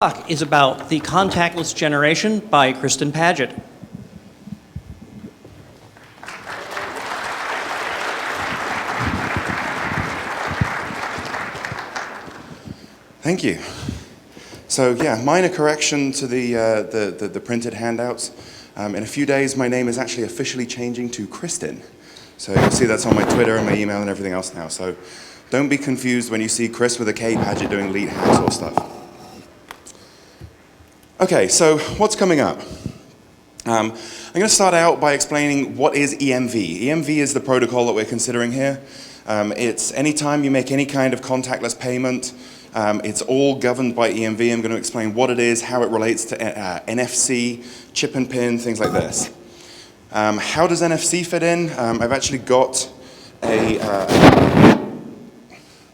Talk is about the contactless generation by Kristen Paget. Thank you. So yeah, minor correction to the printed handouts. In a few days, my name is actually officially changing to Kristen. So you'll see that's on my Twitter and my email and everything else now. So don't be confused when you see Chris with a K, Paget doing lead hacksaw stuff. Okay, so what's coming up? I'm going to start out by explaining what is EMV. EMV is the protocol that we're considering here. It's anytime you make any kind of contactless payment, it's all governed by EMV. I'm going to explain what it is, how it relates to NFC, chip and pin, things like this. How does NFC fit in? I've actually got a,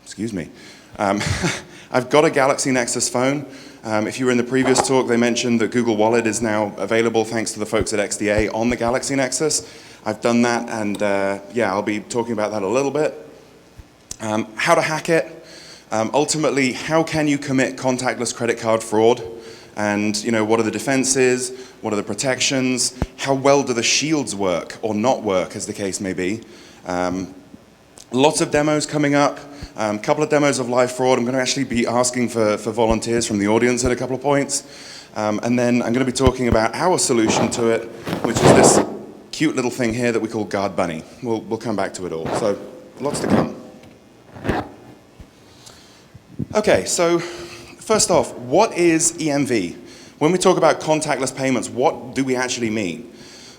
excuse me, I've got a Galaxy Nexus phone. If you were in the previous talk, they mentioned that Google Wallet is now available thanks to the folks at XDA on the Galaxy Nexus. I've done that, and yeah, I'll be talking about that a little bit. How to hack it. Ultimately, how can you commit contactless credit card fraud? And what are the defenses? What are the protections? How well do the shields work or not work, as the case may be? Lots of demos coming up. A couple of demos of live fraud. I'm going to actually be asking for volunteers from the audience at a couple of points. And then I'm going to be talking about our solution to it, which is this cute little thing here that we call Guard Bunny. We'll come back to it all. So lots to come. Okay, so first off, what is EMV? When we talk about contactless payments, what do we actually mean?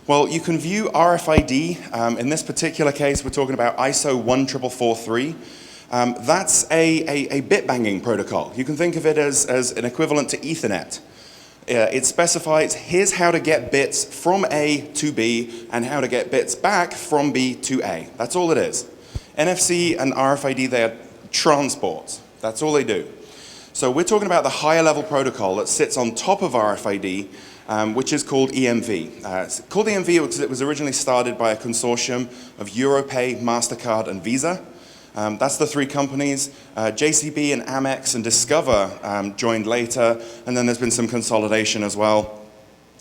Well, you can view RFID. In this particular case, we're talking about ISO 14443. That's a bit banging protocol. You can think of it as an equivalent to Ethernet. It specifies here's how to get bits from A to B and how to get bits back from B to A. That's all it is. NFC and RFID, they are transports. That's all they do. So we're talking about the higher level protocol that sits on top of RFID, which is called EMV. It's called EMV because it was originally started by a consortium of Europay, MasterCard, and Visa. That's the three companies. JCB and Amex and Discover joined later, and then there's been some consolidation as well.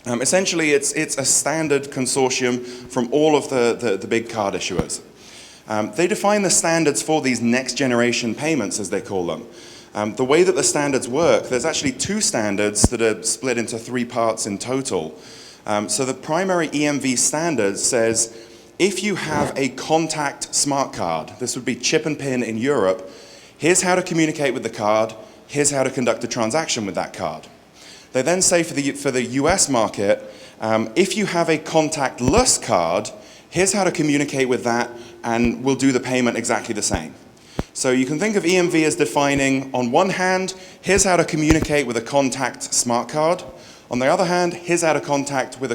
Essentially, it's a standard consortium from all of the big card issuers. They define the standards for these next generation payments, as they call them. The way that the standards work, there's actually two standards that are split into three parts in total. So the primary EMV standard says, if you have a contact smart card, this would be chip and pin in Europe, here's how to communicate with the card, here's how to conduct a transaction with that card. They then say for the US market, if you have a contactless card, here's how to communicate with that, and we'll do the payment exactly the same. So you can think of EMV as defining, on one hand, here's how to communicate with a contact smart card. On the other hand, here's how to communicate with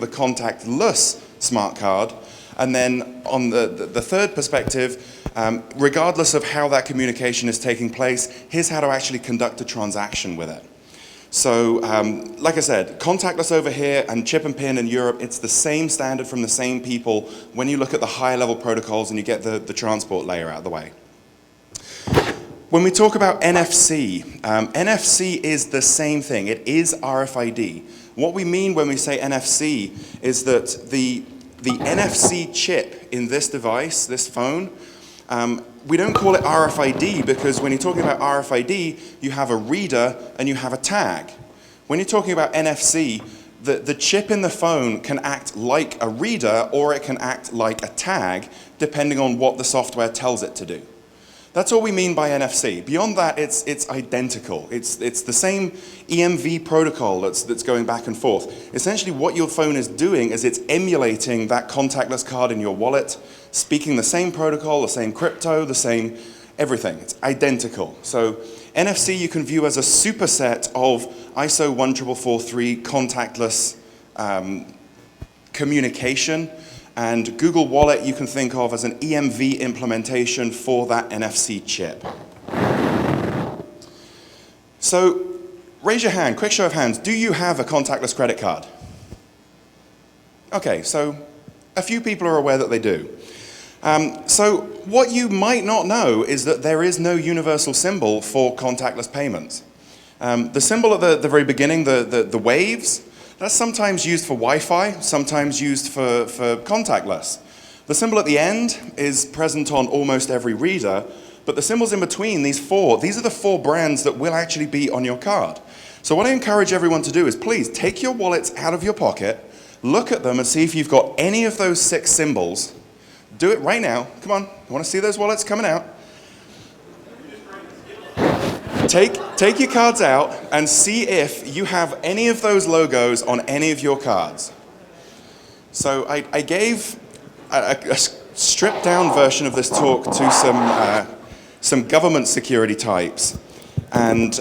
a contactless smart card. And then on the third perspective, regardless of how that communication is taking place, here's how to actually conduct a transaction with it. So, like I said, contactless over here and chip and pin in Europe, it's the same standard from the same people when you look at the higher level protocols and you get the transport layer out of the way. When we talk about NFC, NFC is the same thing. It is RFID. What we mean when we say NFC is that the NFC chip in this device, this phone, we don't call it RFID because when you're talking about RFID, you have a reader and you have a tag. When you're talking about NFC, the chip in the phone can act like a reader or it can act like a tag, depending on what the software tells it to do. That's all we mean by NFC. Beyond that, it's identical. It's the same EMV protocol that's going back and forth. Essentially, what your phone is doing is it's emulating that contactless card in your wallet, speaking the same protocol, the same crypto, the same everything. It's identical. So NFC you can view as a superset of ISO 14443 contactless communication. And Google Wallet you can think of as an EMV implementation for that NFC chip. So raise your hand, quick show of hands. Do you have a contactless credit card? Okay, so a few people are aware that they do. So what you might not know is that there is no universal symbol for contactless payments. The symbol at the very beginning, the waves, that's sometimes used for Wi-Fi, sometimes used for contactless. The symbol at the end is present on almost every reader, but the symbols in between, these are the 4 brands that will actually be on your card. So what I encourage everyone to do is please take your wallets out of your pocket, look at them and see if you've got any of those 6 symbols. Do it right now. Come on, you want to see those wallets coming out? Take your cards out and see if you have any of those logos on any of your cards. So I gave a stripped down version of this talk to some government security types, and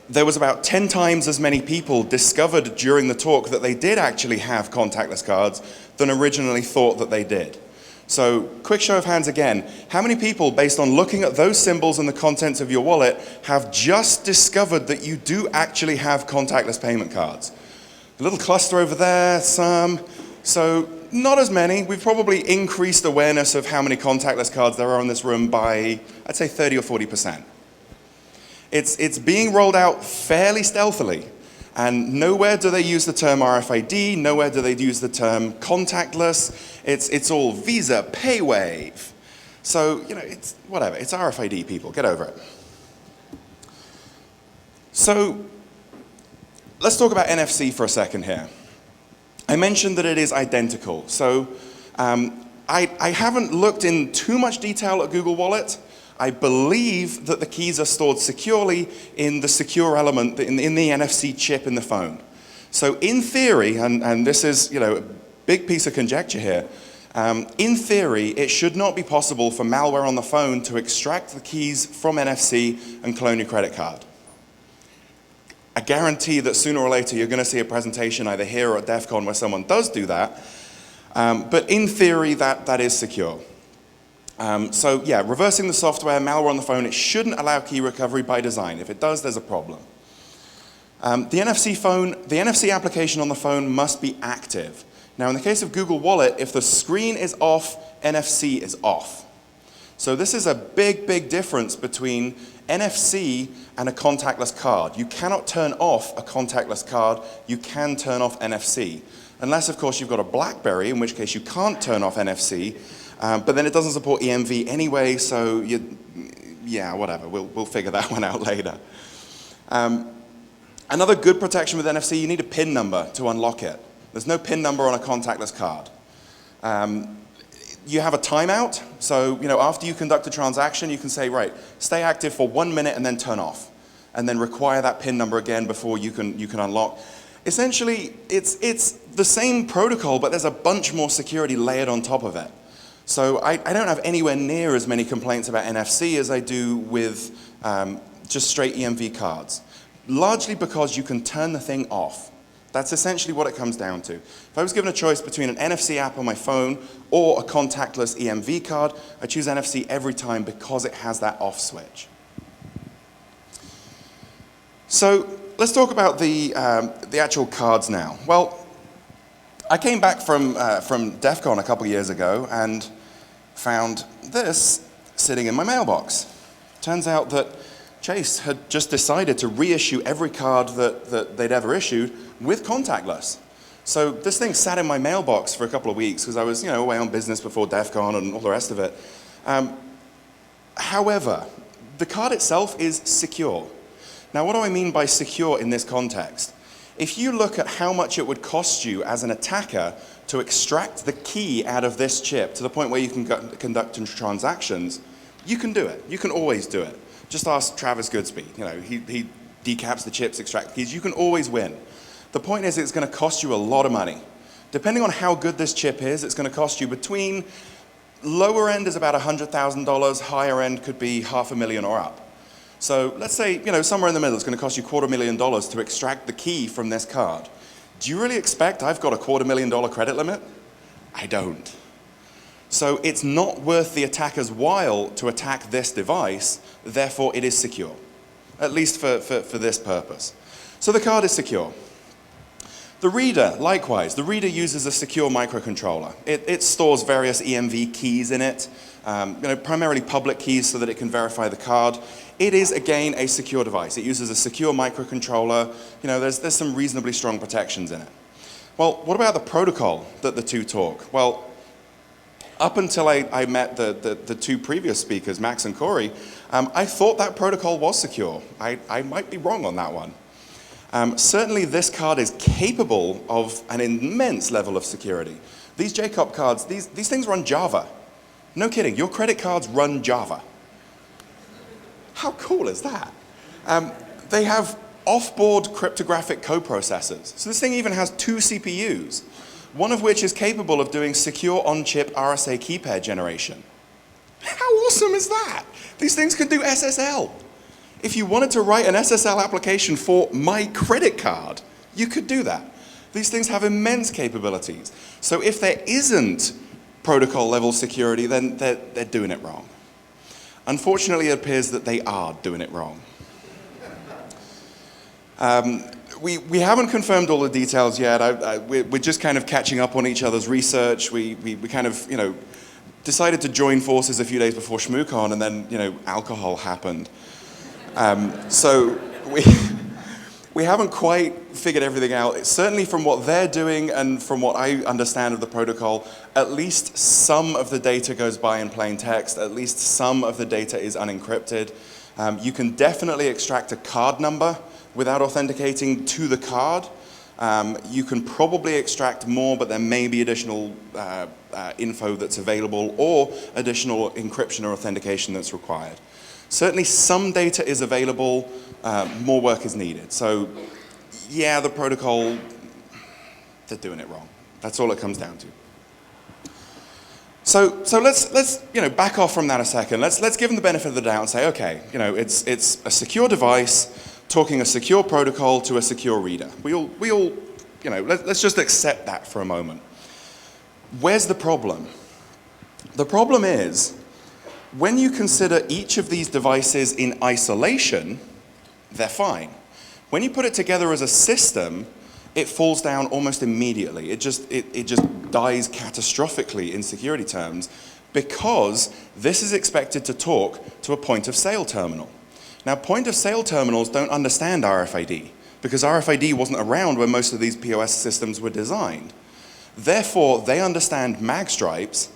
there was about 10 times as many people discovered during the talk that they did actually have contactless cards than originally thought that they did. So, quick show of hands again. How many people, based on looking at those symbols and the contents of your wallet, have just discovered that you do actually have contactless payment cards? A little cluster over there, some. So, not as many. We've probably increased awareness of how many contactless cards there are in this room by, I'd say, 30 or 40%. It's being rolled out fairly stealthily. And nowhere do they use the term RFID, nowhere do they use the term contactless. It's all Visa, PayWave. So, it's whatever, it's RFID, people, get over it. So, let's talk about NFC for a second here. I mentioned that it is identical. So, I haven't looked in too much detail at Google Wallet. I believe that the keys are stored securely in the secure element, in the NFC chip in the phone. So in theory, and this is a big piece of conjecture here, in theory, it should not be possible for malware on the phone to extract the keys from NFC and clone your credit card. I guarantee that sooner or later you're going to see a presentation either here or at DEF CON where someone does do that, but in theory that is secure. So yeah, reversing the software, malware on the phone, it shouldn't allow key recovery by design. If it does, there's a problem. The NFC application on the phone must be active. Now in the case of Google Wallet, if the screen is off, NFC is off. So this is a big, big difference between NFC and a contactless card. You cannot turn off a contactless card, you can turn off NFC. Unless of course you've got a BlackBerry, in which case you can't turn off NFC, but then it doesn't support EMV anyway, so yeah, whatever, we'll figure that one out later. Another good protection with NFC, you need a PIN number to unlock it. There's no PIN number on a contactless card. You have a timeout, so after you conduct a transaction, you can say, right, stay active for 1 minute and then turn off, and then require that PIN number again before you can unlock. Essentially, it's the same protocol, but there's a bunch more security layered on top of it. So I don't have anywhere near as many complaints about NFC as I do with just straight EMV cards, largely because you can turn the thing off. That's essentially what it comes down to. If I was given a choice between an NFC app on my phone or a contactless EMV card, I choose NFC every time because it has that off switch. So let's talk about the actual cards now. Well, I came back from DEF CON a couple years ago and found this sitting in my mailbox. Turns out that Chase had just decided to reissue every card that they'd ever issued with contactless. So this thing sat in my mailbox for a couple of weeks because I was away on business before DEF CON and all the rest of it. However, the card itself is secure. Now what do I mean by secure in this context? If you look at how much it would cost you as an attacker to extract the key out of this chip to the point where you can conduct transactions, you can do it. You can always do it. Just ask Travis Goodspeed. He decaps the chips, extracts the keys. You can always win. The point is it's going to cost you a lot of money. Depending on how good this chip is, it's going to cost you between, lower end is about $100,000, higher end could be $500,000 or up. So let's say, somewhere in the middle, it's going to cost you $250,000 to extract the key from this card. Do you really expect I've got a $250,000 credit limit? I don't. So it's not worth the attacker's while to attack this device, therefore it is secure, at least for this purpose. So the card is secure. The reader, likewise, the reader uses a secure microcontroller. It stores various EMV keys in it, primarily public keys so that it can verify the card. It is, again, a secure device. It uses a secure microcontroller. There's some reasonably strong protections in it. Well, what about the protocol that the two talk? Well, up until I met the two previous speakers, Max and Corey, I thought that protocol was secure. I might be wrong on that one. Certainly this card is capable of an immense level of security. These JCOP cards, these things run Java. No kidding, your credit cards run Java. How cool is that? They have off-board cryptographic coprocessors. So this thing even has 2 CPUs, one of which is capable of doing secure on-chip RSA key pair generation. How awesome is that? These things can do SSL. If you wanted to write an SSL application for my credit card, you could do that. These things have immense capabilities. So if there isn't protocol level security, then they're doing it wrong. Unfortunately, it appears that they are doing it wrong. We haven't confirmed all the details yet. We're just kind of catching up on each other's research. We kind of, decided to join forces a few days before ShmooCon, and then, alcohol happened. So we haven't quite figured everything out. Certainly from what they're doing and from what I understand of the protocol, at least some of the data goes by in plain text. At least some of the data is unencrypted. You can definitely extract a card number without authenticating to the card. You can probably extract more, but there may be additional info that's available or additional encryption or authentication that's required. Certainly some data is available, more work is needed. So yeah, the protocol, they're doing it wrong. That's all it comes down to. So let's back off from that a second. Let's give them the benefit of the doubt and say, okay, it's a secure device talking a secure protocol to a secure reader. We all let's just accept that for a moment. Where's the problem? The problem is, when you consider each of these devices in isolation, they're fine. When you put it together as a system, it falls down almost immediately. It just dies catastrophically in security terms because this is expected to talk to a point of sale terminal. Now, point of sale terminals don't understand RFID because RFID wasn't around when most of these POS systems were designed. Therefore, they understand mag stripes.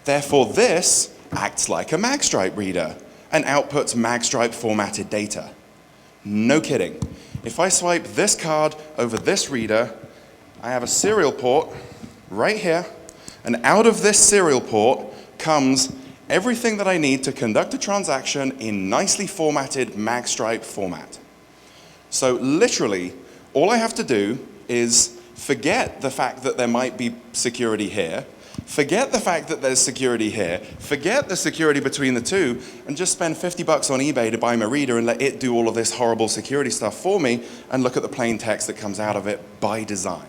Therefore, this acts like a magstripe reader and outputs magstripe formatted data. No kidding. If I swipe this card over this reader, I have a serial port right here, and out of this serial port comes everything that I need to conduct a transaction in nicely formatted magstripe format. So literally, all I have to do is forget the fact that there might be security here, forget the fact that there's security here, forget the security between the two, and just spend $50 on eBay to buy my reader and let it do all of this horrible security stuff for me and look at the plain text that comes out of it by design.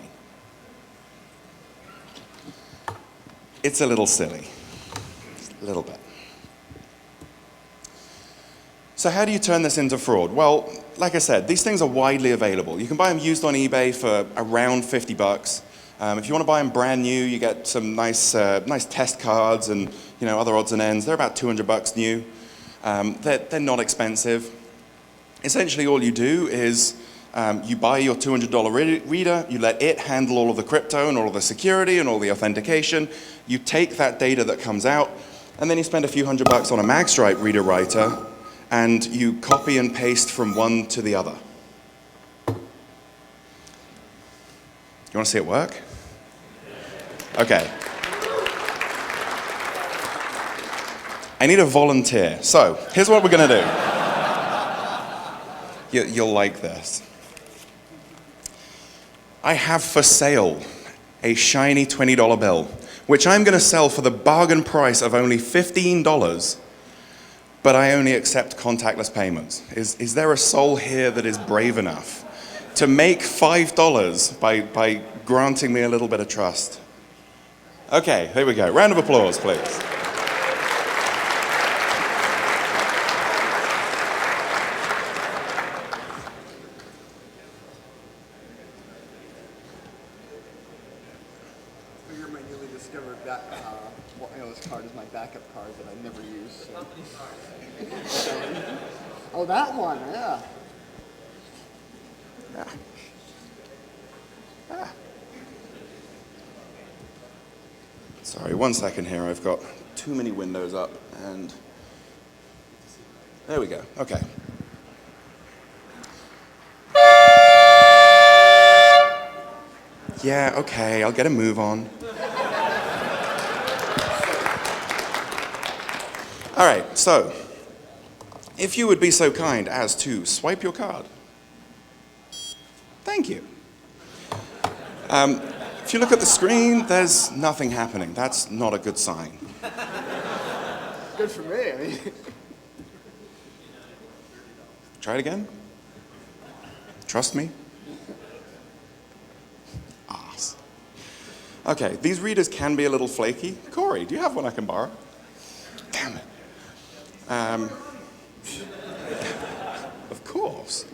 It's a little silly, a little bit. So how do you turn this into fraud? Well, like I said, these things are widely available. You can buy them used on eBay for around $50. If you want to buy them brand new, you get some nice test cards and other odds and ends. They're about $200 new. They're not expensive. Essentially, all you do is you buy your $200 reader, you let it handle all of the crypto and all of the security and all the authentication. You take that data that comes out, and then you spend a few $100 on a magstripe reader writer, and you copy and paste from one to the other. You want to see it work? Okay. I need a volunteer. So, here's what we're going to do. You'll like this. I have for sale a shiny $20 bill, which I'm going to sell for the bargain price of only $15, but I only accept contactless payments. Is there a soul here that is brave enough to make $5 by granting me a little bit of trust? Okay, here we go. Round of applause, please. newly discovered that this card is my backup card that I never use. So. Oh, that one, yeah. Sorry, 1 second here. I've got too many windows up, and there we go. Okay. Yeah, okay, I'll get a move on. All right, so if you would be so kind as to swipe your card. Thank you. If you look at the screen, there's nothing happening. That's not a good sign. Good for me, I mean. Try it again. Trust me. Ass. Okay, these readers can be a little flaky. Corey, do you have one I can borrow? Damn it. Of course.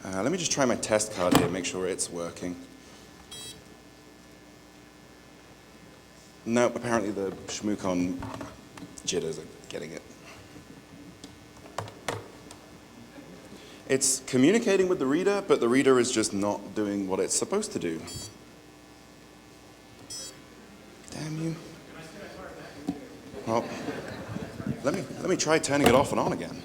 Let me just try my test card here, make sure it's working. Nope, apparently the ShmooCon jitters are getting it. It's communicating with the reader, but the reader is just not doing what it's supposed to do. Damn you. Well, let me try turning it off and on again.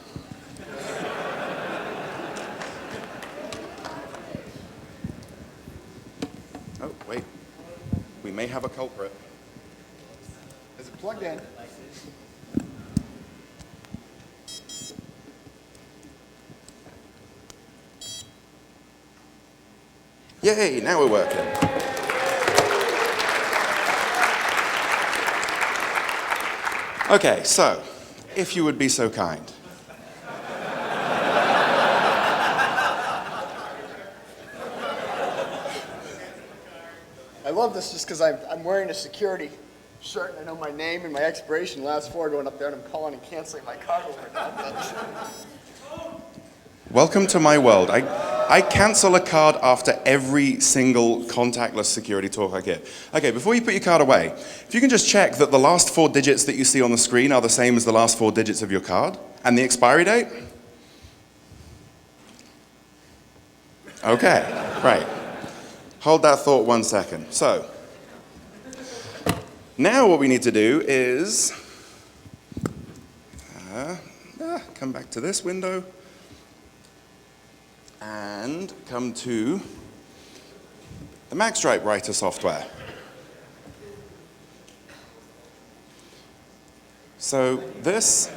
Oh, wait. We may have a culprit. Is it plugged in? Yay, now we're working. Okay, so, if you would be so kind. I love this just because I'm wearing a security shirt and I know my name and my expiration last four going up there and I'm calling and canceling my card over that. Welcome to my world. I cancel a card after every single contactless security talk I give. Okay, before you put your card away, if you can just check that the last 4 digits that you see on the screen are the same as the last 4 digits of your card, and the expiry date. Okay, right. Hold that thought 1 second. So, now what we need to do is come back to this window and come to the Magstripe Writer software. So this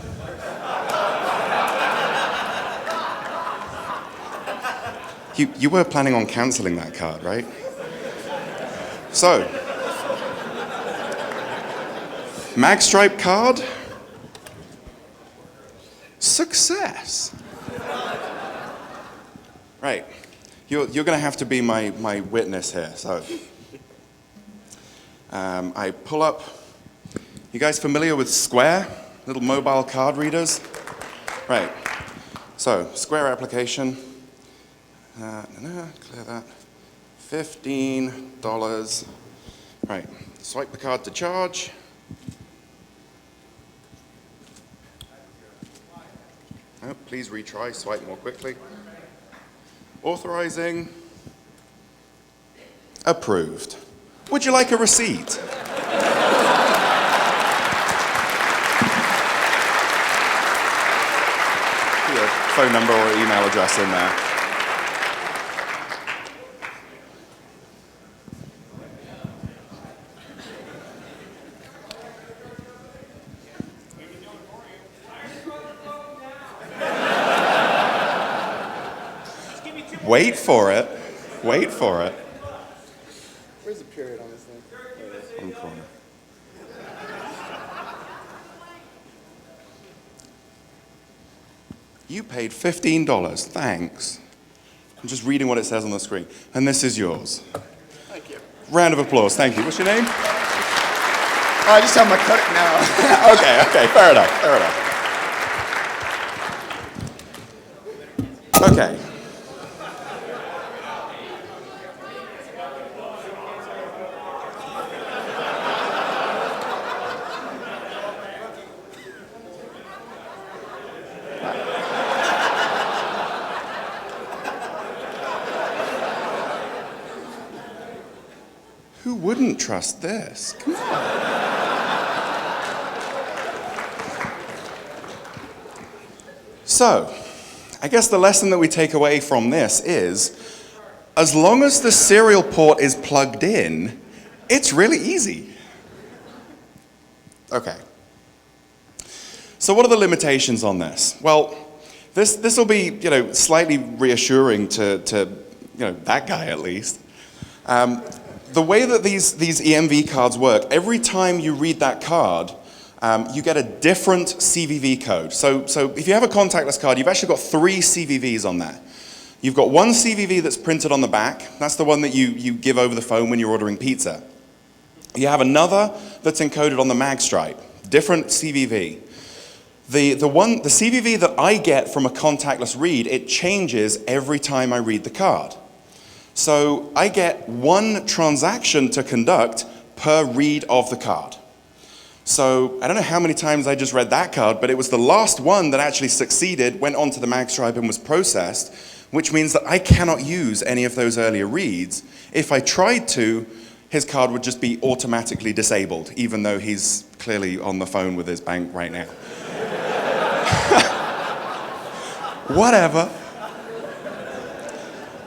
you were planning on canceling that card, right? So Magstripe card, success. Right, you're going to have to be my witness here. So I pull up. You guys familiar with Square, little mobile card readers? Right. So Square application. Clear that. $15. Right. Swipe the card to charge. Oh, please retry. Swipe more quickly. Authorizing. Approved. Would you like a receipt? Put your phone number or email address in there. Wait for it. Wait for it. Where's the period on this thing? There it is. On the corner. You paid $15. Thanks. I'm just reading what it says on the screen. And this is yours. Thank you. Round of applause. Thank you. What's your name? Oh, I just have my credit now. Okay, fair enough, fair enough. Okay. wouldn't trust this? Come on. So, I guess the lesson that we take away from this is, as long as the serial port is plugged in, it's really easy. Okay. So what are the limitations on this? Well, this will be, slightly reassuring to that guy at least. The way that these EMV cards work, every time you read that card, you get a different CVV code. So if you have a contactless card, you've actually got 3 CVVs on there. You've got one CVV that's printed on the back. That's the one that you give over the phone when you're ordering pizza. You have another that's encoded on the mag stripe, different CVV. The CVV that I get from a contactless read, it changes every time I read the card. So I get 1 transaction to conduct per read of the card. So I don't know how many times I just read that card, but it was the last one that actually succeeded, went onto the mag stripe and was processed, which means that I cannot use any of those earlier reads. If I tried to, his card would just be automatically disabled, even though he's clearly on the phone with his bank right now. Whatever.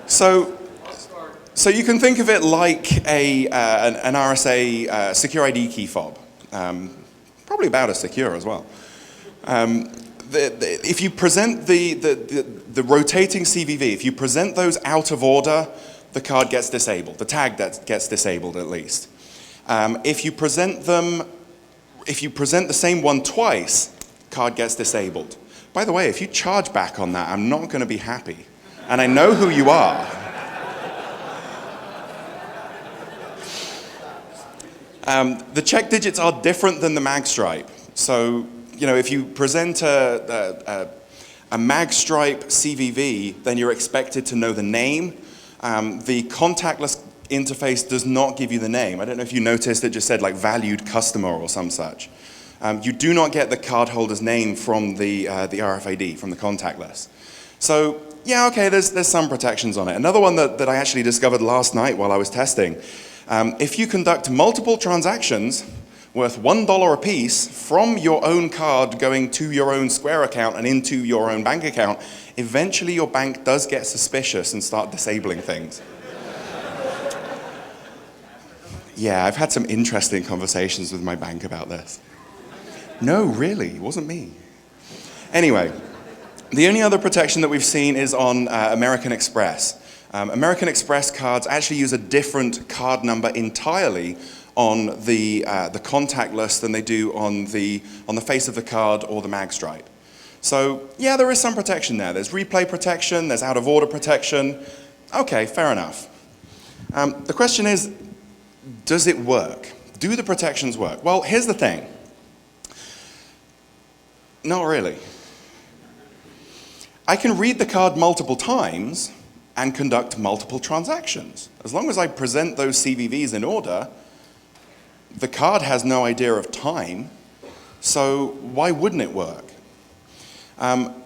So you can think of it like an RSA secure ID key fob. Probably about as secure as well. If you present the rotating CVV, if you present those out of order, the card gets disabled. The tag gets disabled at least. If you present the same one twice, card gets disabled. By the way, if you charge back on that, I'm not going to be happy. And I know who you are. The check digits are different than the mag stripe. So, if you present a mag stripe CVV, then you're expected to know the name. The contactless interface does not give you the name. I don't know if you noticed, it just said like valued customer or some such. You do not get the cardholder's name from the RFID, from the contactless. So, yeah, okay, there's some protections on it. Another one that I actually discovered last night while I was testing, if you conduct multiple transactions worth $1 a piece from your own card going to your own Square account and into your own bank account, eventually your bank does get suspicious and start disabling things. Yeah, I've had some interesting conversations with my bank about this. No, really, it wasn't me. Anyway, the only other protection that we've seen is on American Express. American Express cards actually use a different card number entirely on the contactless than they do on the face of the card or the mag stripe. So yeah, there is some protection there. There's replay protection, there's out of order protection. Okay, fair enough. The question is, does it work? Do the protections work? Well, here's the thing. Not really. I can read the card multiple times and conduct multiple transactions. As long as I present those CVVs in order, the card has no idea of time, so why wouldn't it work?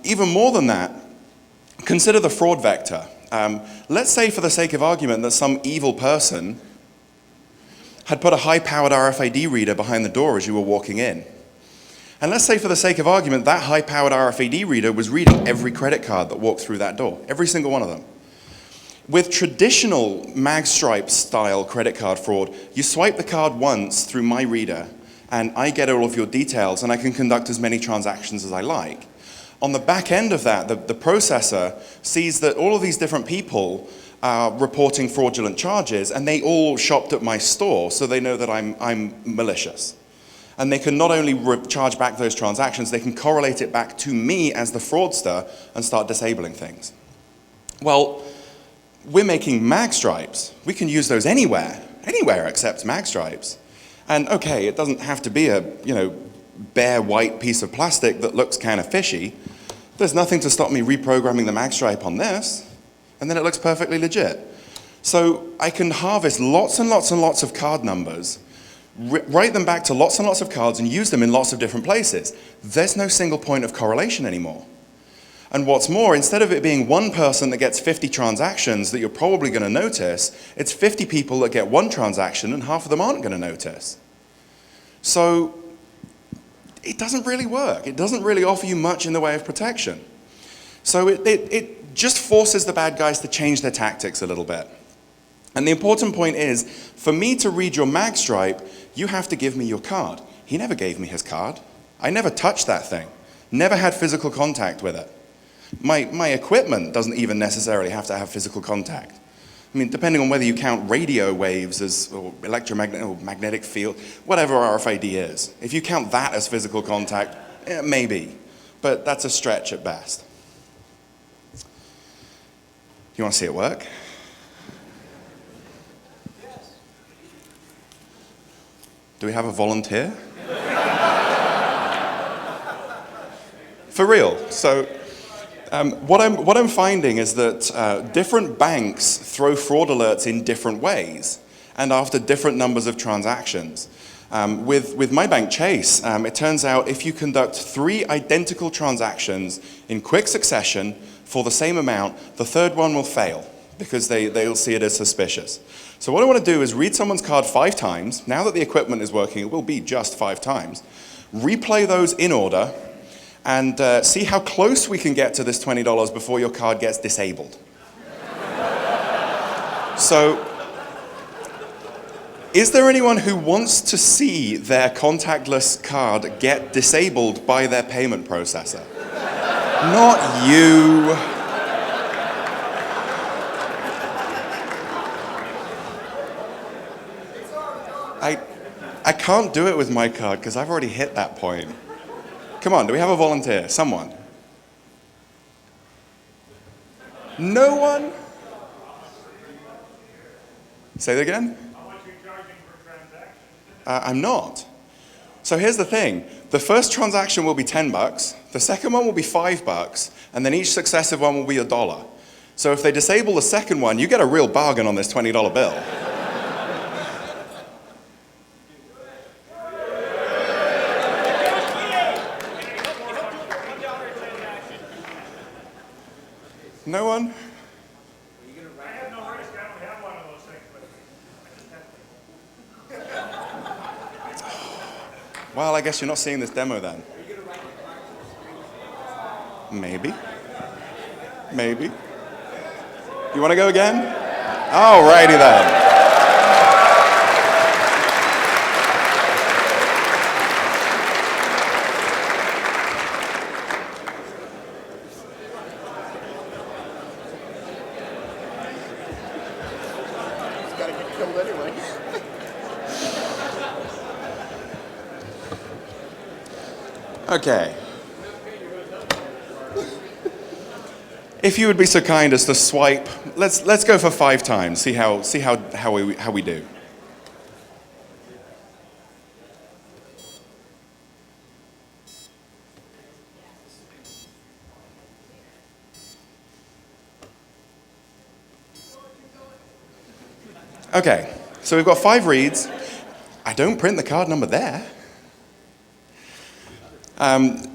Even more than that, consider the fraud vector. Let's say for the sake of argument that some evil person had put a high-powered RFID reader behind the door as you were walking in. And let's say for the sake of argument that high-powered RFID reader was reading every credit card that walked through that door, every single one of them. With traditional mag stripe style credit card fraud, you swipe the card once through my reader and I get all of your details and I can conduct as many transactions as I like. On the back end of that, the processor sees that all of these different people are reporting fraudulent charges and they all shopped at my store, so they know that I'm malicious. And they can not only charge back those transactions, they can correlate it back to me as the fraudster and start disabling things. Well, we're making mag stripes. We can use those anywhere except mag stripes. And okay, it doesn't have to be a bare white piece of plastic that looks kind of fishy. There's nothing to stop me reprogramming the mag stripe on this, and then it looks perfectly legit. So I can harvest lots and lots and lots of card numbers, write them back to lots and lots of cards and use them in lots of different places. There's no single point of correlation anymore. And what's more, instead of it being one person that gets 50 transactions that you're probably going to notice, it's 50 people that get one transaction and half of them aren't going to notice. So it doesn't really work. It doesn't really offer you much in the way of protection. So it just forces the bad guys to change their tactics a little bit. And the important point is, for me to read your mag stripe, you have to give me your card. He never gave me his card. I never touched that thing. Never had physical contact with it. My equipment doesn't even necessarily have to have physical contact. I mean, depending on whether you count radio waves as, or electromagnetic or magnetic field, whatever RFID is. If you count that as physical contact, maybe. But that's a stretch at best. You want to see it work? Do we have a volunteer? For real. So what I'm finding is that different banks throw fraud alerts in different ways and after different numbers of transactions. With my bank, Chase, it turns out if you conduct 3 identical transactions in quick succession for the same amount, the third one will fail because they'll see it as suspicious. So what I want to do is read someone's card 5 times. Now that the equipment is working, it will be just 5 times. Replay those in order and see how close we can get to this $20 before your card gets disabled. So, is there anyone who wants to see their contactless card get disabled by their payment processor? Not you. I can't do it with my card because I've already hit that point. Come on, do we have a volunteer? Someone? No one? Say that again? How much are you charging per transaction? I'm not. So here's the thing. The first transaction will be $10, the second one will be $5, and then each successive one will be $1. So if they disable the second one, you get a real bargain on this $20 bill. No one? I have no risk. I don't have one of those things with me. Well, I guess you're not seeing this demo then. Maybe. Maybe. You want to go again? Alrighty then. Gotta get killed anyway. Okay. If you would be so kind as to swipe, let's go for 5 times. See how we do. Okay, so we've got 5 reads. I don't print the card number there.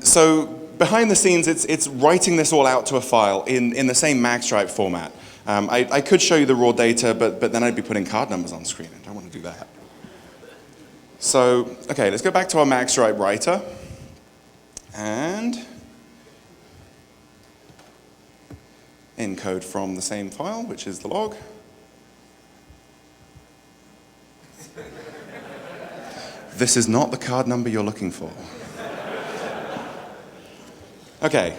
So behind the scenes, it's writing this all out to a file in the same magstripe format. I could show you the raw data, but then I'd be putting card numbers on screen. I don't want to do that. So, okay, let's go back to our magstripe writer. And encode from the same file, which is the log. This is not the card number you're looking for. Okay.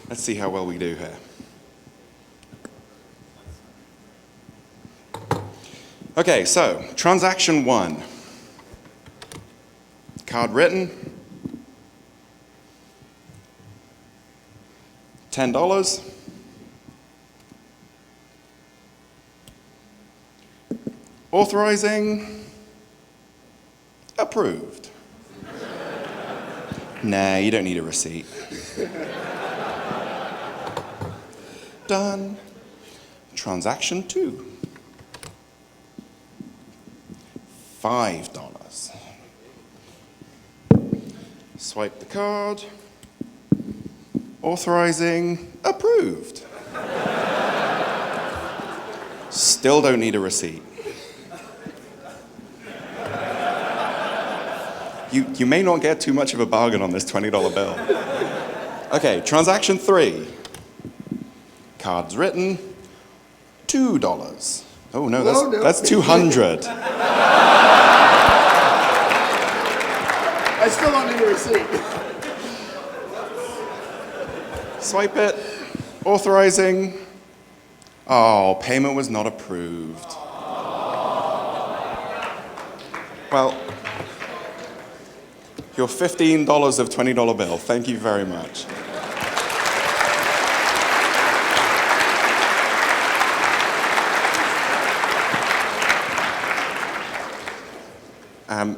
Let's see how well we do here. Okay, so transaction 1. Card written. $10. Authorizing. Approved. Nah, you don't need a receipt. Done. Transaction 2. $5. Swipe the card. Authorizing, approved. Still don't need a receipt. You may not get too much of a bargain on this $20 bill. Okay, transaction 3. Cards written, $2. Oh no, that's 200. I still don't need a receipt. Swipe it, authorizing. Oh, payment was not approved. Well, your $15 of $20 bill, thank you very much.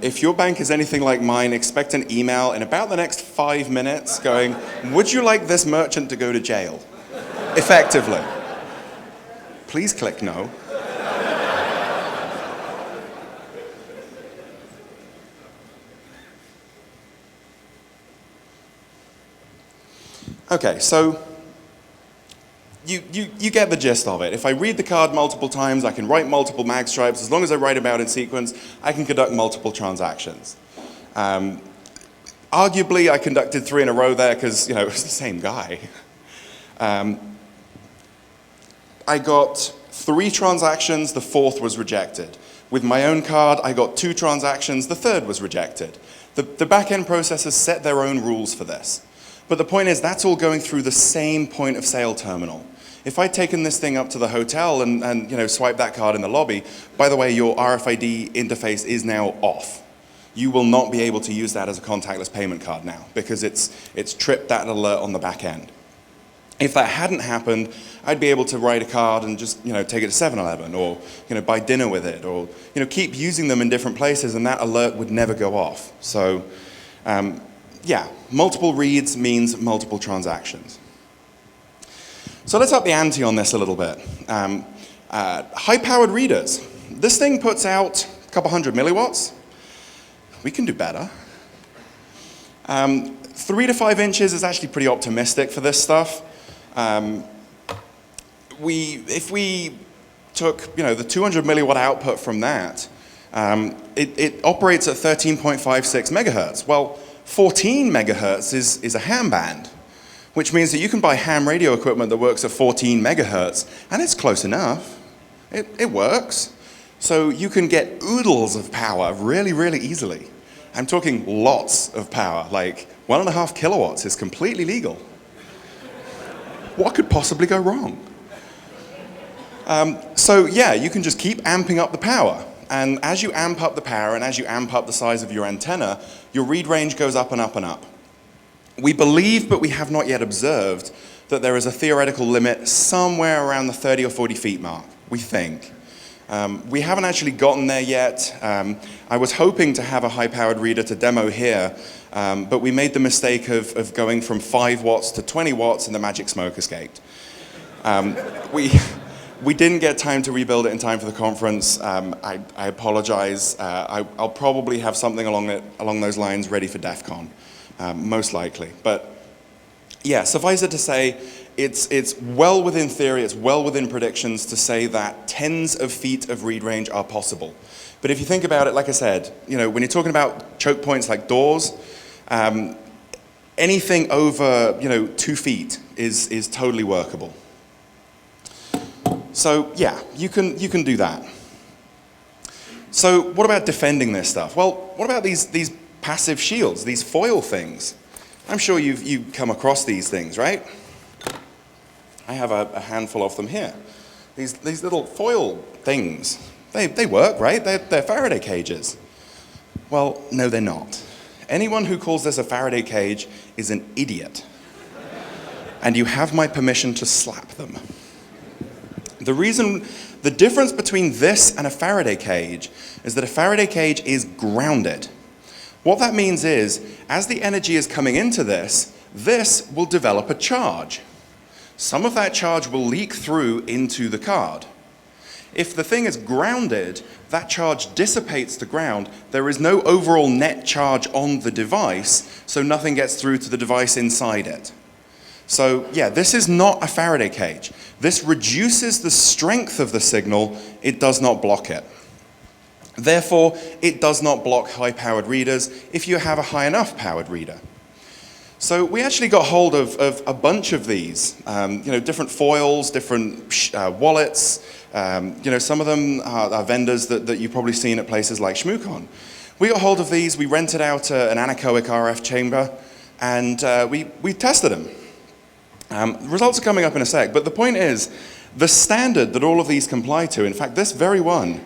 If your bank is anything like mine, expect an email in about the next 5 minutes going, would you like this merchant to go to jail? Effectively. Please click no. Okay, so you get the gist of it. If I read the card multiple times, I can write multiple mag stripes. As long as I write them out in sequence, I can conduct multiple transactions. Arguably, I conducted 3 in a row there because, it was the same guy. I got 3 transactions, the 4th was rejected. With my own card, I got 2 transactions, the 3rd was rejected. The back-end processors set their own rules for this. But the point is, that's all going through the same point of sale terminal. If I'd taken this thing up to the hotel and swipe that card in the lobby, by the way, your RFID interface is now off. You will not be able to use that as a contactless payment card now because it's tripped that alert on the back end. If that hadn't happened, I'd be able to write a card and just take it to 7-Eleven or buy dinner with it or keep using them in different places and that alert would never go off. So yeah, multiple reads means multiple transactions. So let's up the ante on this a little bit. High-powered readers. This thing puts out a couple hundred milliwatts. We can do better. 3 to 5 inches is actually pretty optimistic for this stuff. If we took the 200 milliwatt output from that, it operates at 13.56 megahertz. Well, 14 megahertz is a ham band, which means that you can buy ham radio equipment that works at 14 megahertz, and it's close enough. It works. So you can get oodles of power really, really easily. I'm talking lots of power, like 1.5 kilowatts is completely legal. What could possibly go wrong? So yeah, you can just keep amping up the power. And as you amp up the power and as you amp up the size of your antenna, your read range goes up and up and up. We believe, but we have not yet observed, that there is a theoretical limit somewhere around the 30 or 40 feet mark, we think. We haven't actually gotten there yet. I was hoping to have a high-powered reader to demo here, but we made the mistake of going from 5 watts to 20 watts and the magic smoke escaped. We didn't get time to rebuild it in time for the conference. I apologize. I'll probably have something along those lines ready for DEF CON, most likely. But yeah, suffice it to say, it's well within theory, it's well within predictions to say that tens of feet of read range are possible. But if you think about it, like I said, when you're talking about choke points like doors, anything over 2 feet is totally workable. So yeah, you can do that. So what about defending this stuff? Well, what about these passive shields, these foil things? I'm sure you've come across these things, right? I have a handful of them here. These little foil things, they work, right? They're Faraday cages. Well, no, they're not. Anyone who calls this a Faraday cage is an idiot. And you have my permission to slap them. The difference between this and a Faraday cage is that a Faraday cage is grounded. What that means is, as the energy is coming into this will develop a charge. Some of that charge will leak through into the card. If the thing is grounded, that charge dissipates to ground. There is no overall net charge on the device, so nothing gets through to the device inside it. So yeah, this is not a Faraday cage. This reduces the strength of the signal, it does not block it. Therefore, it does not block high-powered readers if you have a high enough powered reader. So we actually got hold of a bunch of these, different foils, different wallets. Some of them are vendors that you've probably seen at places like ShmooCon. We got hold of these, we rented out an anechoic RF chamber, and we tested them. The results are coming up in a sec, but the point is, the standard that all of these comply to, in fact, this very one,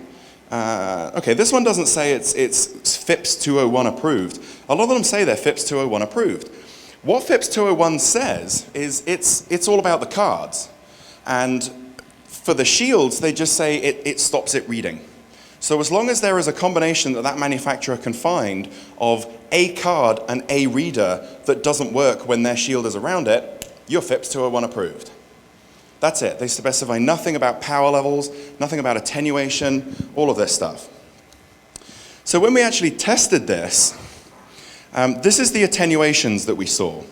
this one doesn't say it's FIPS 201 approved. A lot of them say they're FIPS 201 approved. What FIPS 201 says is it's all about the cards. And for the shields, they just say it stops it reading. So as long as there is a combination that manufacturer can find of a card and a reader that doesn't work when their shield is around it, you're FIPS 201 approved. That's it. They specify nothing about power levels, nothing about attenuation, all of this stuff. So when we actually tested this, this is the attenuations that we saw.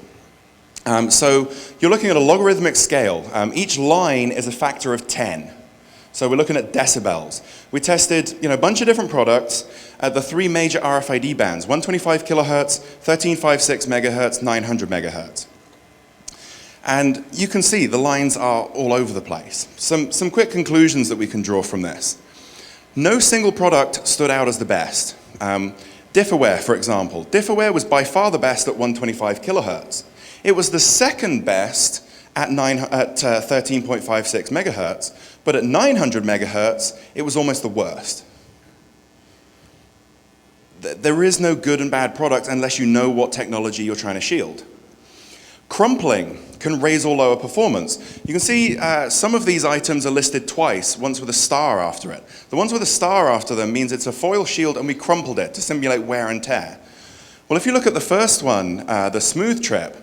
So you're looking at a logarithmic scale. Each line is a factor of 10. So we're looking at decibels. We tested a bunch of different products at the three major RFID bands, 125 kilohertz, 1356 megahertz, 900 megahertz. And you can see the lines are all over the place. Some quick conclusions that we can draw from this. No single product stood out as the best. Differware, for example. Differware was by far the best at 125 kilohertz. It was the second best at 13.56 megahertz, but at 900 megahertz, it was almost the worst. There is no good and bad product unless you know what technology you're trying to shield. Crumpling can raise or lower performance. You can see some of these items are listed twice, once with a star after it. The ones with a star after them means it's a foil shield and we crumpled it to simulate wear and tear. Well, if you look at the first one, the smooth trip,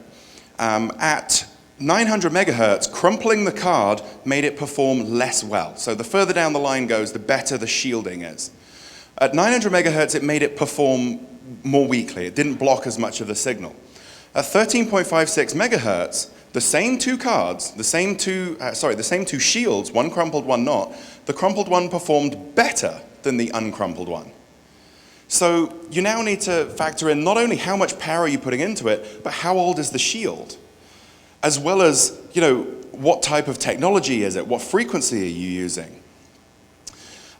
at 900 megahertz, crumpling the card made it perform less well. So the further down the line goes, the better the shielding is. At 900 megahertz, it made it perform more weakly. It didn't block as much of the signal. At 13.56 megahertz, the same two cards, the same two shields, one crumpled, one not, the crumpled one performed better than the uncrumpled one. So you now need to factor in not only how much power you're putting into it, but how old is the shield? As well as, what type of technology is it? What frequency are you using?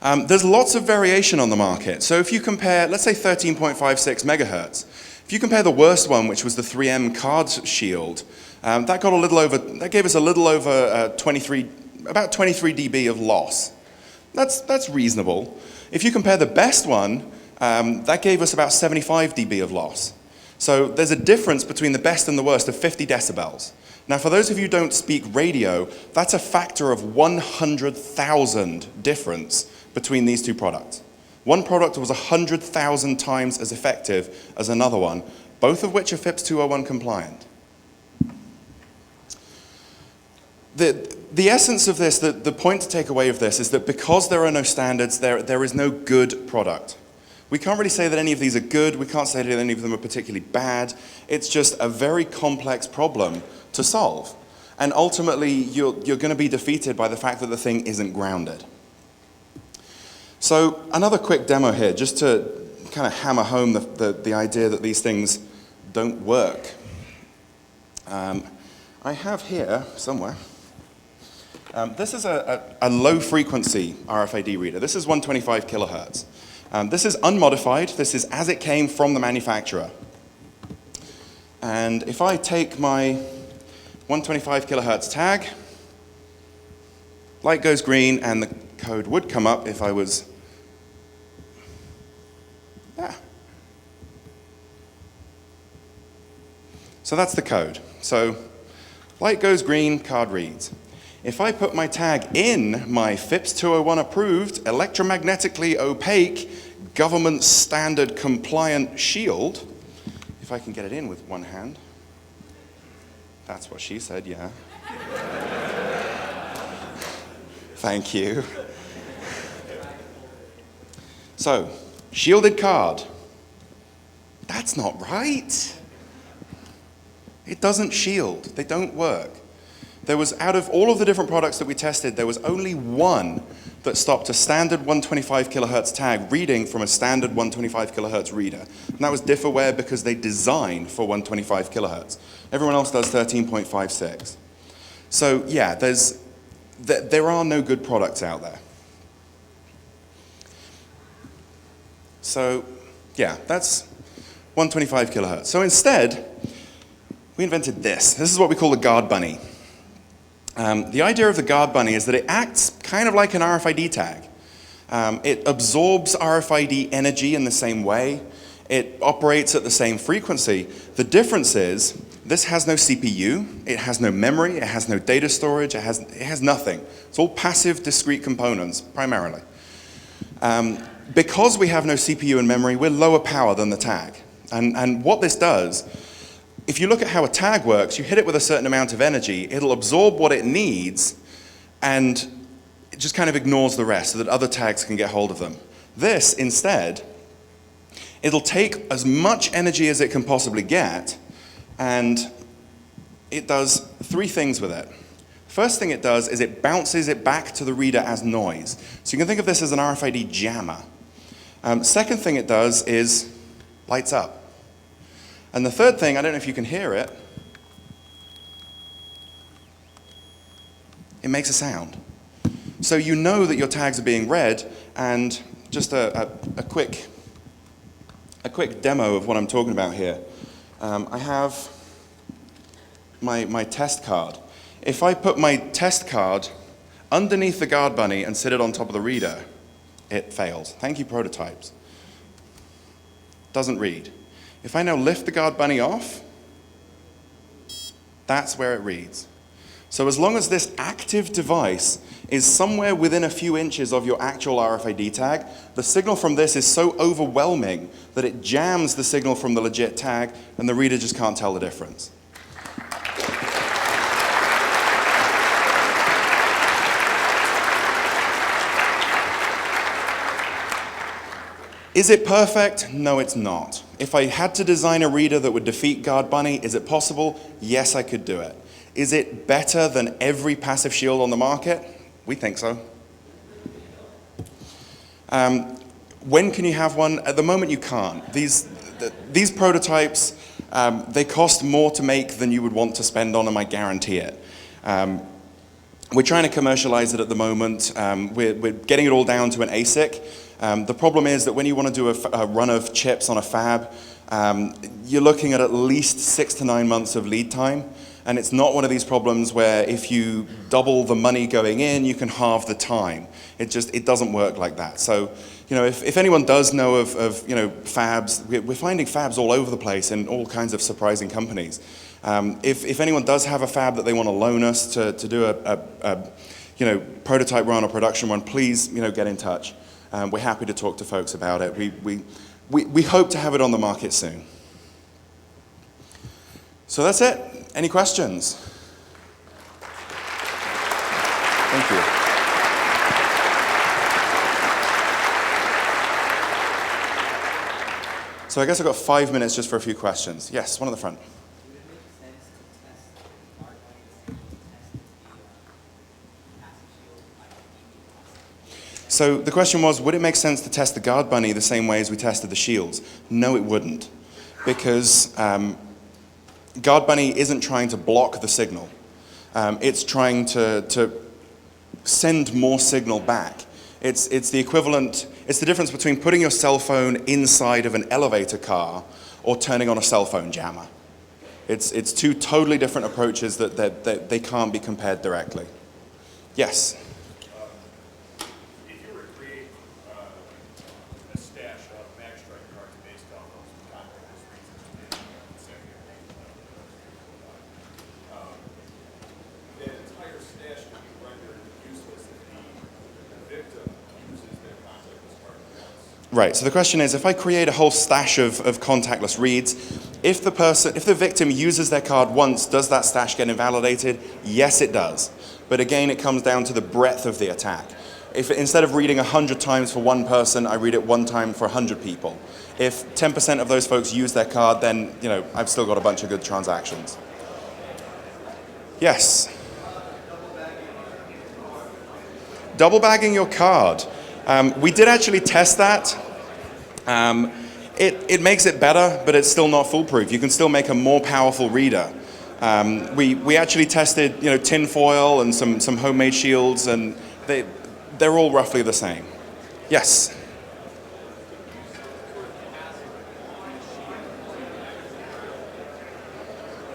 There's lots of variation on the market. So if you compare, let's say 13.56 megahertz, if you compare the worst one, which was the 3M card shield, that gave us a little over 23 dB of loss. That's reasonable. If you compare the best one, that gave us about 75 dB of loss. So there's a difference between the best and the worst of 50 decibels. Now, for those of you who don't speak radio, that's a factor of 100,000 difference between these two products. One product was 100,000 times as effective as another one, both of which are FIPS 201 compliant. The essence of this, the point to take away of this is that because there are no standards, there is no good product. We can't really say that any of these are good, we can't say that any of them are particularly bad. It's just a very complex problem to solve. And ultimately, you're going to be defeated by the fact that the thing isn't grounded. So another quick demo here, just to kind of hammer home the idea that these things don't work. I have here, somewhere, this is a low-frequency RFID reader. This is 125 kilohertz. This is unmodified. This is as it came from the manufacturer. And if I take my 125 kilohertz tag, light goes green, and the code would come up if I was there. So that's the code. So light goes green, card reads. If I put my tag in my FIPS 201 approved, electromagnetically opaque, government standard compliant shield, if I can get it in with one hand, that's what she said, yeah. Thank you. So, shielded card. That's not right. It doesn't shield. They don't work. There was, out of all of the different products that we tested, there was only one that stopped a standard 125 kilohertz tag reading from a standard 125 kilohertz reader. And that was DiffAware because they designed for 125 kilohertz. Everyone else does 13.56. So yeah, there are no good products out there. So yeah, that's 125 kilohertz. So instead, we invented this. This is what we call the guard bunny. The idea of the guard bunny is that it acts kind of like an RFID tag. It absorbs RFID energy in the same way. It operates at the same frequency. The difference is this has no CPU, it has no memory, it has no data storage, it has nothing. It's all passive, discrete components, primarily. Because we have no CPU and memory, we're lower power than the tag. And what this does, if you look at how a tag works, you hit it with a certain amount of energy, it'll absorb what it needs, and it just kind of ignores the rest so that other tags can get hold of them. This, instead, it'll take as much energy as it can possibly get, and it does three things with it. First thing it does is it bounces it back to the reader as noise. So you can think of this as an RFID jammer. Second thing it does is lights up. And the third thing, I don't know if you can hear it, it makes a sound. So you know that your tags are being read, and just a quick demo of what I'm talking about here. I have my test card. If I put my test card underneath the guard bunny and sit it on top of the reader, it fails. Thank you, prototypes. Doesn't read. If I now lift the guard bunny off, that's where it reads. So as long as this active device is somewhere within a few inches of your actual RFID tag, the signal from this is so overwhelming that it jams the signal from the legit tag, and the reader just can't tell the difference. Is it perfect? No, it's not. If I had to design a reader that would defeat Guard Bunny, is it possible? Yes, I could do it. Is it better than every passive shield on the market? We think so. When can you have one? At the moment, you can't. These prototypes, they cost more to make than you would want to spend on them, I guarantee it. We're trying to commercialize it at the moment. We're getting it all down to an ASIC. The problem is that when you want to do a run of chips on a fab, you're looking at least 6 to 9 months of lead time. And it's not one of these problems where if you double the money going in, you can halve the time. It doesn't work like that. So, if anyone does know of fabs, we're finding fabs all over the place in all kinds of surprising companies. If anyone does have a fab that they want to loan us to do a prototype run or production run, please get in touch. We're happy to talk to folks about it. We hope to have it on the market soon. So that's it. Any questions? Thank you. So I guess I've got 5 minutes just for a few questions. Yes, one at the front. So the question was, would it make sense to test the Guard Bunny the same way as we tested the shields? No, it wouldn't. Because Guard Bunny isn't trying to block the signal. It's trying to send more signal back. It's the equivalent, it's the difference between putting your cell phone inside of an elevator car or turning on a cell phone jammer. It's two totally different approaches that they can't be compared directly. Yes? If you were to create a stash of magstrike cards based off of contactless reasons, that entire stash could be rendered useless if the victim uses their contactless card once. Right, so the question is, if I create a whole stash of contactless reads, if the victim uses their card once, does that stash get invalidated? Yes, it does. But again, it comes down to the breadth of the attack. If instead of reading 100 times for one person, I read it 1 time for 100 people. If 10% of those folks use their card, then I've still got a bunch of good transactions. Yes. Double bagging your card. We did actually test that. It makes it better, but it's still not foolproof. You can still make a more powerful reader. We actually tested, tin foil and some homemade shields, and they're all roughly the same. Yes.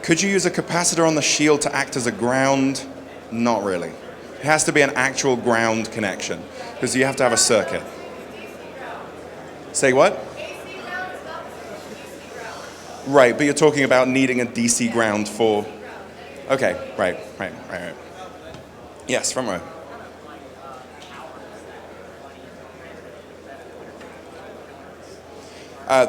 Could you use a capacitor on the shield to act as a ground? Not really. It has to be an actual ground connection, because you have to have a circuit. Say what? Right, but you're talking about needing a DC ground for... Okay, right. Yes, front row.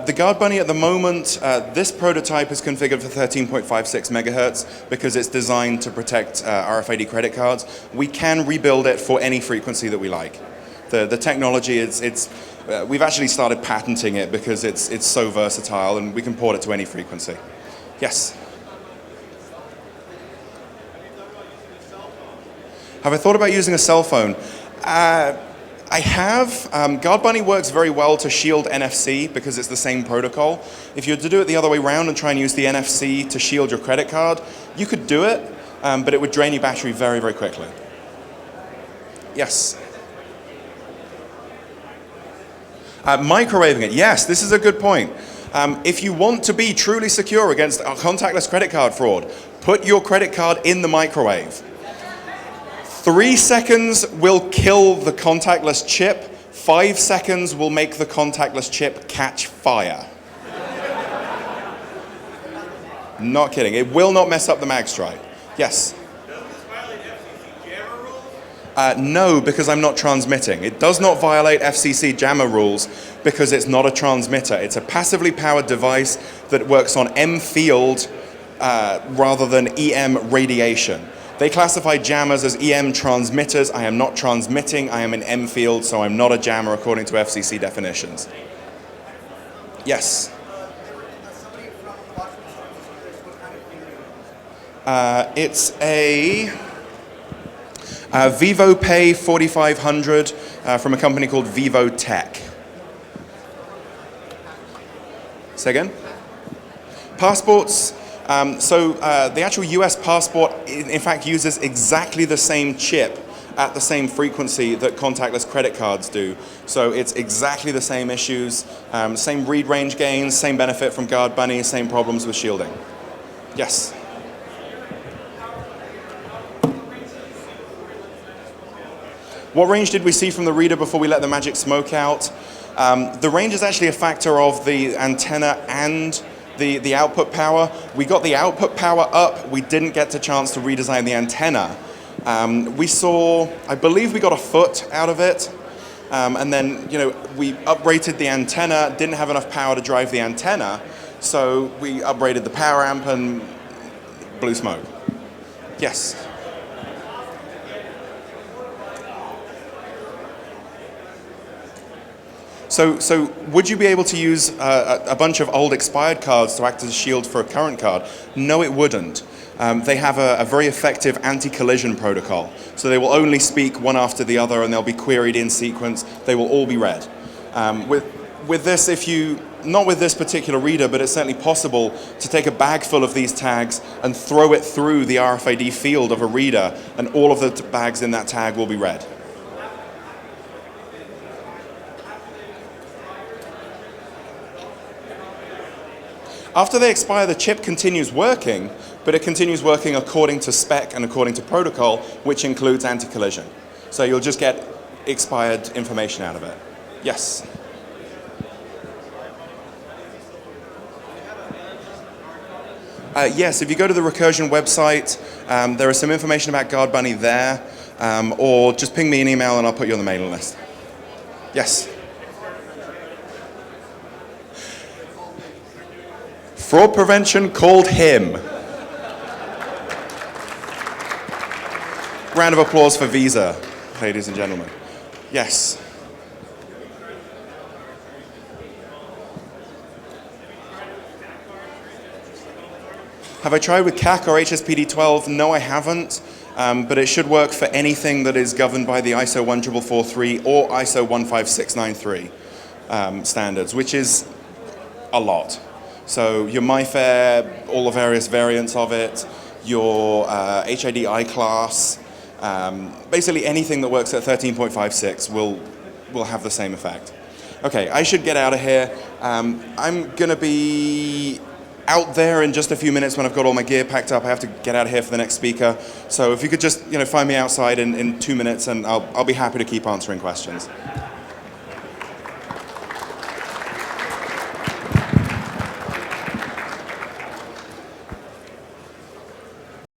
The Guard Bunny at the moment, this prototype is configured for 13.56 megahertz because it's designed to protect RFID credit cards. We can rebuild it for any frequency that we like. The technology, we've actually started patenting it because it's so versatile and we can port it to any frequency. Yes? Have I thought about using a cell phone? I have. Guard Bunny works very well to shield NFC because it's the same protocol. If you were to do it the other way around and try and use the NFC to shield your credit card, you could do it, but it would drain your battery very, very quickly. Yes? Microwaving it. Yes, this is a good point. If you want to be truly secure against contactless credit card fraud, put your credit card in the microwave. 3 seconds will kill the contactless chip. 5 seconds will make the contactless chip catch fire. Not kidding. It will not mess up the mag stripe. Yes? Does this violate FCC jammer rules? No, because I'm not transmitting. It does not violate FCC jammer rules because it's not a transmitter. It's a passively powered device that works on M field rather than EM radiation. They classify jammers as EM transmitters. I am not transmitting. I am in M field, so I'm not a jammer according to FCC definitions. Yes? It's a VivoPay 4500 from a company called Vivo Tech. Say again? Passports. The actual US passport, in fact, uses exactly the same chip at the same frequency that contactless credit cards do. So it's exactly the same issues, same read range gains, same benefit from Guard Bunny, same problems with shielding. Yes? What range did we see from the reader before we let the magic smoke out? The range is actually a factor of the antenna and the output power. We got the output power up. We didn't get a chance to redesign the antenna. I believe we got a foot out of it. And then, we uprated the antenna, didn't have enough power to drive the antenna. So we upgraded the power amp and blew smoke. Yes? So would you be able to use a bunch of old expired cards to act as a shield for a current card? No, it wouldn't. They have a very effective anti-collision protocol. So they will only speak one after the other and they'll be queried in sequence. They will all be read. With this, not with this particular reader, but it's certainly possible to take a bag full of these tags and throw it through the RFID field of a reader, and all of the bags in that tag will be read. After they expire, the chip continues working, but it continues working according to spec and according to protocol, which includes anti-collision. So you'll just get expired information out of it. Yes? Yes, if you go to the Recursion website, there is some information about Guard Bunny there, or just ping me an email and I'll put you on the mailing list. Yes? Fraud prevention called him. Round of applause for Visa, ladies and gentlemen. Yes. Have I tried with CAC or HSPD12? No, I haven't. But it should work for anything that is governed by the ISO 14443 or ISO 15693 standards, which is a lot. So your MyFair, all the various variants of it, your HID I-class, basically anything that works at 13.56 will have the same effect. Okay, I should get out of here. I'm going to be out there in just a few minutes when I've got all my gear packed up. I have to get out of here for the next speaker. So if you could just find me outside in 2 minutes, and I'll be happy to keep answering questions.